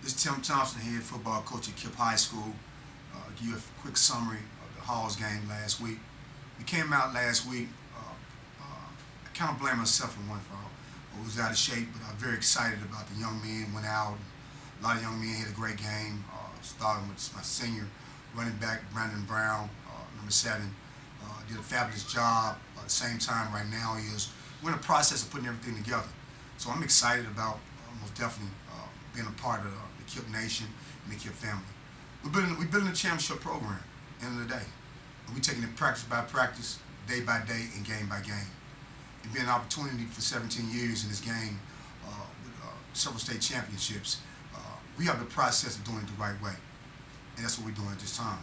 This is Tim Thompson, head football coach at Kipp High School. Give you a quick summary of the Halls game last week. We came out last week. I kind of blame myself for one fault. I was out of shape, but I'm very excited about the young men. Went out. A lot of young men had a great game. Starting with my senior running back, Brandon Brown, number 7. Did a fabulous job. At the same time, right now, we're in the process of putting everything together. So I'm excited about most definitely being a part of the Kipp Nation and the Kipp family. We're building a championship program, end of the day. And we're taking it practice by practice, day by day, and game by game. It's been an opportunity for 17 years in this game with several state championships. We have the process of doing it the right way, and that's what we're doing at this time.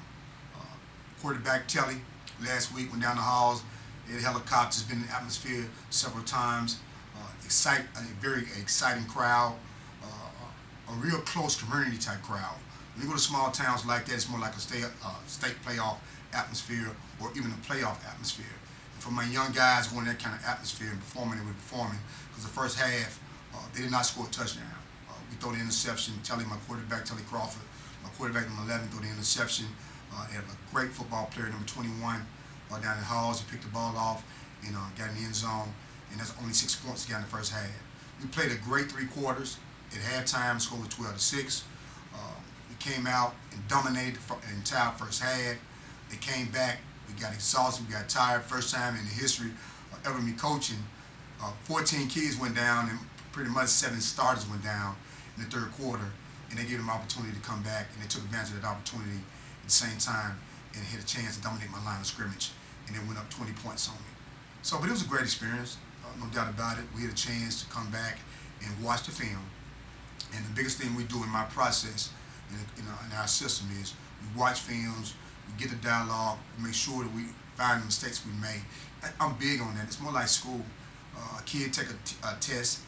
Quarterback Telly last week went down the halls. They had helicopters, been in the atmosphere several times. A very exciting crowd, a real close community type crowd. When you go to small towns like that, it's more like a state playoff atmosphere or even a playoff atmosphere. And for my young guys going that kind of atmosphere and performing, they were performing because the first half they did not score a touchdown. We throw the interception. Telly, my quarterback, Telly Crawford, my quarterback number 11, throw the interception. They have a great football player, number 21, down in Halls. He picked the ball off and got in the end zone. And that's only 6 points he got in the first half. We played a great 3 quarters. At halftime, scored 12-6. We came out and dominated the entire first half. They came back. We got exhausted. We got tired. First time in the history of ever me coaching. 14 kids went down, and pretty much 7 starters went down in the third quarter. And they gave them an opportunity to come back, and they took advantage of that opportunity at the same time and had a chance to dominate my line of scrimmage. And they went up 20 points on me. So, but it was a great experience, no doubt about it. We had a chance to come back and watch the film. And the biggest thing we do in my process in our system is we watch films, we get the dialogue, we make sure that we find the mistakes we made. I'm big on that. It's more like school. A kid take a test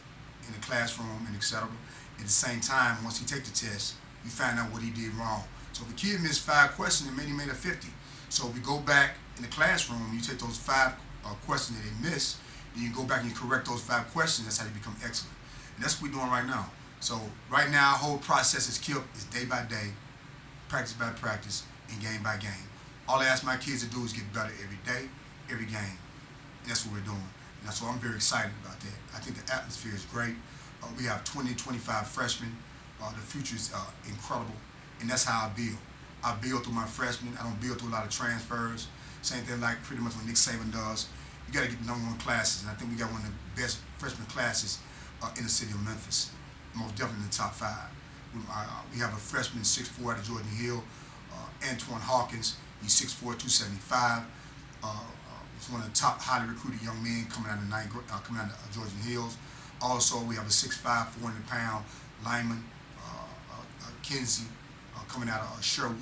in the classroom and etc. At the same time, once he takes the test, you find out what he did wrong. So if a kid missed 5 questions, it made a 50. So we go back in the classroom, you take those 5 questions that they missed, then you go back and you correct those 5 questions. That's how you become excellent. And that's what we're doing right now. So right now, our whole process is Kipp is day by day, practice by practice, and game by game. All I ask my kids to do is get better every day, every game. And that's what we're doing. And so I'm very excited about that. I think the atmosphere is great. We have 20, 25 freshmen. The future is incredible. And that's how I build. I build through my freshmen. I don't build through a lot of transfers. Same thing like pretty much what Nick Saban does. You got to get the #1 classes. And I think we got one of the best freshman classes in the city of Memphis. Most definitely in the top 5. We have a freshman 6'4" out of Jordan Hill, Antoine Hawkins. He's 6'4", 275. He's one of the top highly recruited young men coming out of Georgian Hills. Also, we have a 6'5", 400-pound lineman, Kinsey, coming out of Sherwood.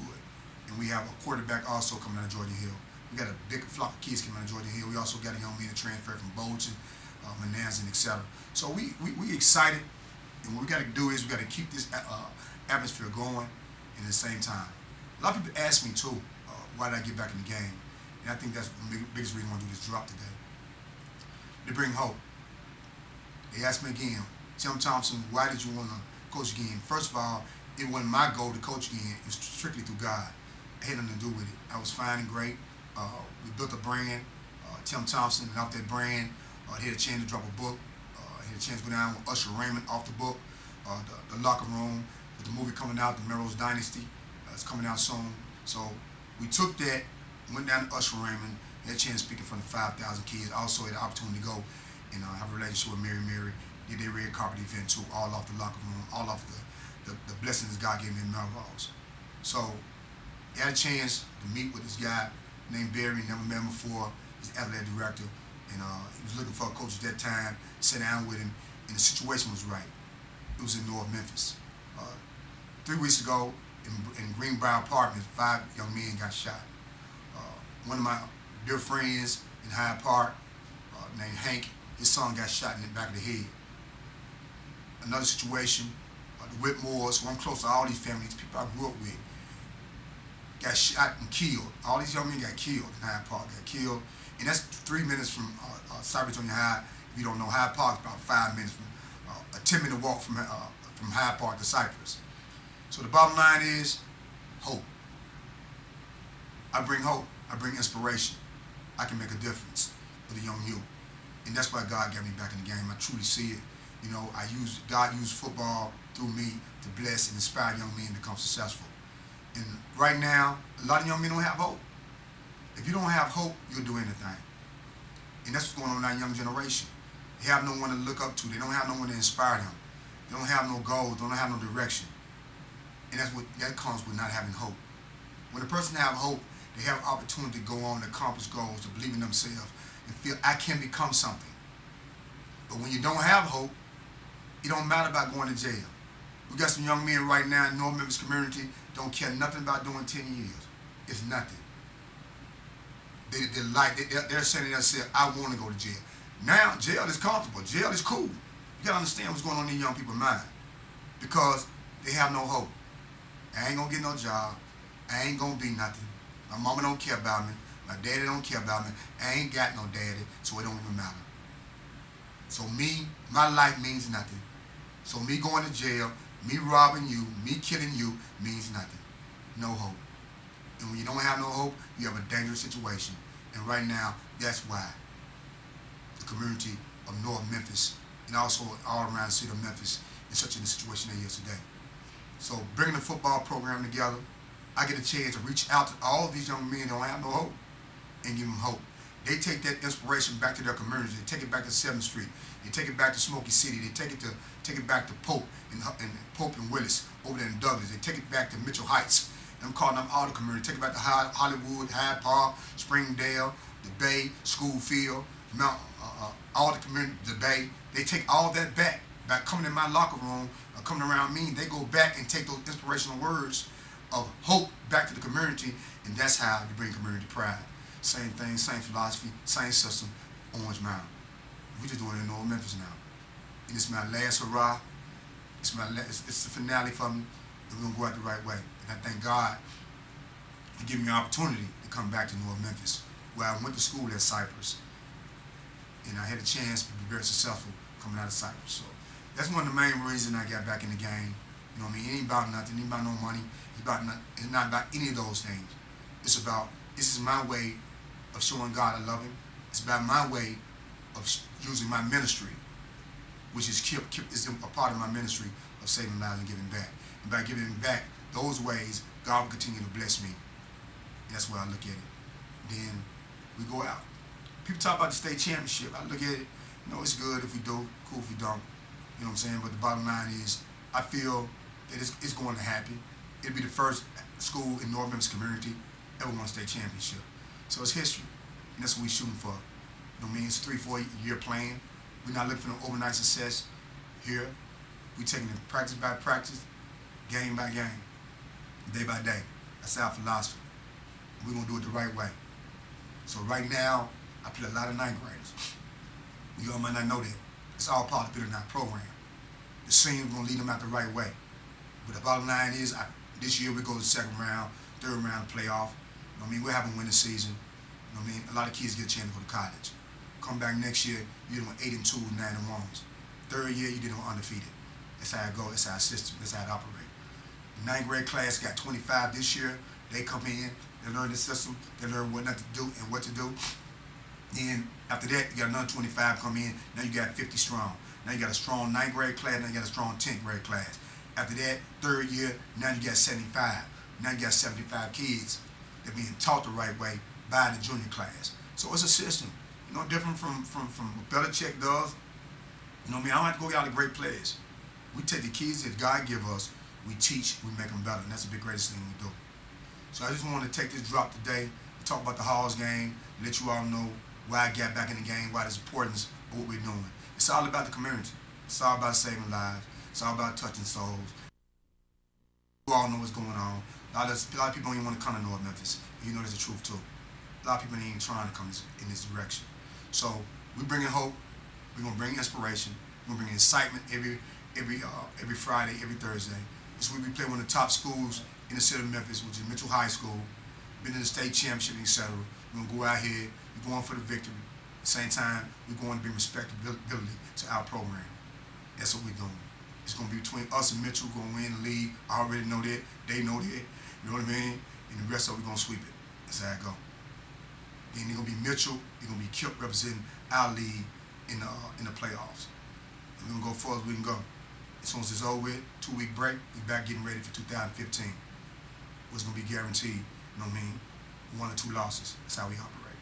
And we have a quarterback also coming out of Georgian Hill. We got a big flock of kids coming out of Georgian Hill. We also got a young man that transferred from Bolton, Mananzan, etc. So we excited. And what we got to do is we got to keep this atmosphere going, and at the same time, a lot of people ask me too, why did I get back in the game? And I think that's the biggest reason I want to do this drop today. To bring hope. They asked me again, Tim Thompson, why did you want to coach again? First of all, it wasn't my goal to coach again. It was strictly through God. I had nothing to do with it. I was fine and great. We built a brand, Tim Thompson, and off that brand, he had a chance to drop a book. Had a chance to go down with Usher Raymond off the book, the Locker Room, with the movie coming out, The Melrose Dynasty. It's coming out soon. So we took that, went down to Usher Raymond, had a chance to speak in front of 5,000 kids. Also had the opportunity to go and have a relationship with Mary, did their red carpet event too, all off the Locker Room, all off the blessings God gave me in Melrose. So I had a chance to meet with this guy named Barry, never met him before. He's the athletic director. And he was looking for a coach at that time, sat down with him, and the situation was right. It was in North Memphis. 3 weeks ago, in Greenbrier Apartments, 5 young men got shot. One of my dear friends in Hyde Park, named Hank, his son got shot in the back of the head. Another situation, the Whitmores, who I'm close to all these families, people I grew up with, got shot and killed. All these young men got killed in Hyde Park, got killed. And that's 3 minutes from Cypress on your High. If you don't know, Hyde Park is about 5 minutes from a 10-minute walk from Hyde Park to Cypress. So the bottom line is hope. I bring hope. I bring inspiration. I can make a difference for the young youth. And that's why God got me back in the game. I truly see it. You know, God used football through me to bless and inspire young men to become successful. And right now, a lot of young men don't have hope. If you don't have hope, you'll do anything. And that's what's going on in our young generation. They have no one to look up to. They don't have no one to inspire them. They don't have no goals. They don't have no direction. And that comes with not having hope. When a person have hope, they have opportunity to go on and accomplish goals, to believe in themselves, and feel I can become something. But when you don't have hope, it don't matter about going to jail. We got some young men right now in North Memphis community don't care nothing about doing 10 years. It's nothing. They're saying to themselves, I want to go to jail. Now, jail is comfortable. Jail is cool. You got to understand what's going on in young people's mind. Because they have no hope. I ain't going to get no job. I ain't going to be nothing. My mama don't care about me. My daddy don't care about me. I ain't got no daddy, so it don't even matter. So me, my life means nothing. So me going to jail, me robbing you, me killing you means nothing. No hope. And when you don't have no hope, you have a dangerous situation. And right now, that's why the community of North Memphis and also all around the city of Memphis is such in the situation they is today. So bringing the football program together, I get a chance to reach out to all of these young men who don't have no hope and give them hope. They take that inspiration back to their communities. They take it back to 7th Street. They take it back to Smoky City. They take it back to Pope and Willis over there in Douglas. They take it back to Mitchell Heights. I'm calling them all the community. Take it back to Hollywood, Hyde Park, Springdale, the Bay, Schoolfield, Mount, all the community, the Bay. They take all that back. By coming in my locker room, or coming around me, they go back and take those inspirational words of hope back to the community, and that's how you bring community pride. Same thing, same philosophy, same system, Orange Mountain. We're just doing it in North Memphis now. And it's my last hurrah. It's the finale for me, and we're going to go out the right way. And I thank God for giving me an opportunity to come back to North Memphis, where I went to school at Cypress. And I had a chance to be very successful coming out of Cypress. So that's one of the main reasons I got back in the game. You know what I mean? It ain't about nothing. It ain't about no money. It's not about any of those things. It's about, this is my way of showing God I love Him. It's about my way of using my ministry, which is Kipp. Kipp is a part of my ministry of saving lives and giving back. And by giving back those ways, God will continue to bless me. That's where I look at it. Then we go out. People talk about the state championship. I look at it, you know, it's good if we do, cool if we don't. You know what I'm saying? But the bottom line is, I feel that it's going to happen. It'll be the first school in North Memphis community ever won a state championship. So it's history. And that's what we're shooting for. You know what I mean? It's a 3-4 year plan. We're not looking for no overnight success here. We're taking it practice by practice, game by game, day by day. That's our philosophy. And we're going to do it the right way. So right now, I play a lot of ninth graders. You all might not know that. It's all part of the Bitter Night program. The seniors are going to lead them out the right way. But the bottom line is, this year we go to the second round, third round playoff. You know what I mean? We're having a winning season. You know what I mean? A lot of kids get a chance to go to college. Come back next year, you're doing 8-2, 9-1s. Third year, you did them undefeated. That's how it goes. That's our system. That's how it operates. The ninth grade class got 25 this year. They come in, they learn the system, they learn what not to do and what to do. Then after that, you got another 25 come in. Now you got 50 strong. Now you got a strong 9th grade class. Now you got a strong 10th grade class. After that, third year, now you got 75. Now you got 75 kids that being taught the right way by the junior class. So it's a system, you know, different from what Belichick does. You know what I mean? I don't have to go get all the great players. We take the kids that God give us, we teach, we make them better, and that's the greatest thing we do. So I just wanted to take this drop today, talk about the Halls game, let you all know why I got back in the game, why there's importance of what we're doing. It's all about the community. It's all about saving lives. It's all about touching souls. You all know what's going on. A lot of people don't even want to come to North Memphis. You know there's the truth too. A lot of people ain't even trying to come in this direction. So we bring in hope. We're gonna bring inspiration. We're gonna bring excitement every Friday, every Thursday. This week we play one of the top schools in the city of Memphis, which is Mitchell High School. Been in the state championship, etc. We're gonna go out here. We're going for the victory. At the same time, we're going to bring respectability to our program. That's what we're doing. It's going to be between us and Mitchell. We're going to win the league. I already know that. They know that. You know what I mean? And the rest of it, we're going to sweep it. That's how it go. Then it's going to be Mitchell. It's going to be Kipp representing our league in the playoffs. And we're going to go far as we can go. As soon as it's over with, 2-week break, we're back getting ready for 2015. What's going to be guaranteed, you know what I mean? 1 or 2 losses. That's how we operate.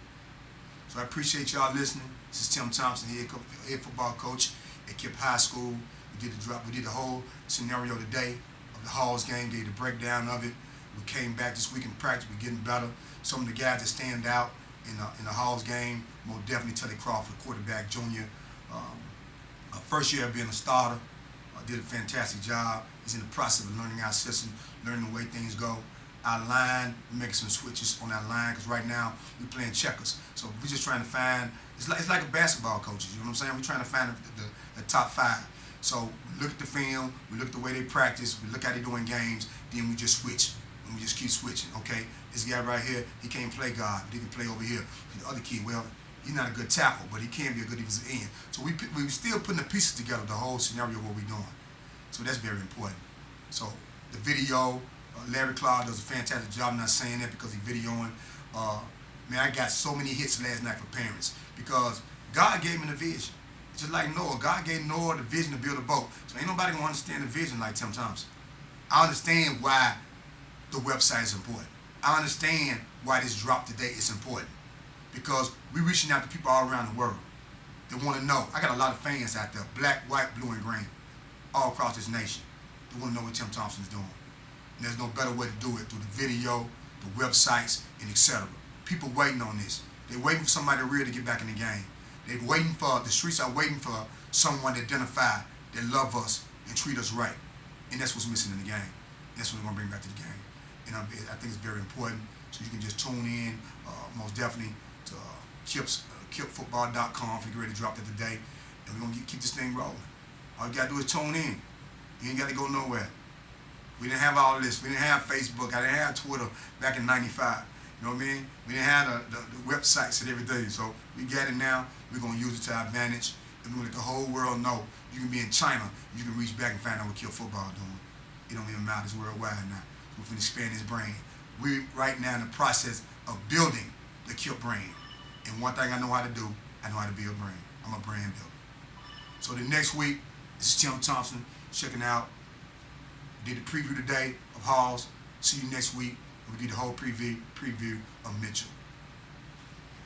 So I appreciate y'all listening. This is Tim Thompson, head football coach at Kipp High School. We did the whole scenario today of the Halls game, gave the breakdown of it. We came back this week in practice. We're getting better. Some of the guys that stand out in the Halls game, most definitely Teddy Crawford, quarterback, junior. First year of being a starter. Did a fantastic job. He's in the process of learning our system, learning the way things go. Our line, we're making some switches on our line because right now we're playing checkers. So we're just trying to find, it's like a basketball coaches, you know what I'm saying? We're trying to find the top 5. So we look at the film, we look at the way they practice, we look how they doing games, then we just switch. And we just keep switching, okay? This guy right here, he can't play guard, but he can play over here. The other kid, well, he's not a good tackle, but he can be a good defensive end. So we still putting the pieces together, the whole scenario of what we're doing. So that's very important. So the video, Larry Clark does a fantastic job. I'm not saying that because he's videoing. Man, I got so many hits last night for parents because God gave me the vision. Just like Noah, God gave Noah the vision to build a boat. So ain't nobody gonna understand the vision like Tim Thompson. I understand why the website is important. I understand why this drop today is important because we're reaching out to people all around the world that want to know. I got a lot of fans out there, black, white, blue, and green, all across this nation. They want to know what Tim Thompson's doing. And there's no better way to do it through the video, the websites, and etc. People waiting on this. They're waiting for somebody real to get back in the game. They're waiting for, the streets are waiting for someone to identify that love us and treat us right. And that's what's missing in the game. That's what we're going to bring back to the game. And I think it's very important. So you can just tune in, most definitely, to kippfootball.com if you're ready to drop that today. And we're going to keep this thing rolling. All you got to do is tune in. You ain't got to go nowhere. We didn't have all this. We didn't have Facebook. I didn't have Twitter back in '95. You know what I mean? We didn't have the websites and everything. So we got it now. We're going to use it to our advantage. And we're going to let the whole world know. You can be in China. You can reach back and find out what Kipp football doing. It don't even matter. It's worldwide now. We're going to expand his brain. We're right now in the process of building the Kipp brand. And one thing I know how to do, I know how to build a brand. I'm a brand builder. So the next week, this is Tim Thompson checking out. We did the preview today of Halls. See you next week. We did the whole preview of Mitchell.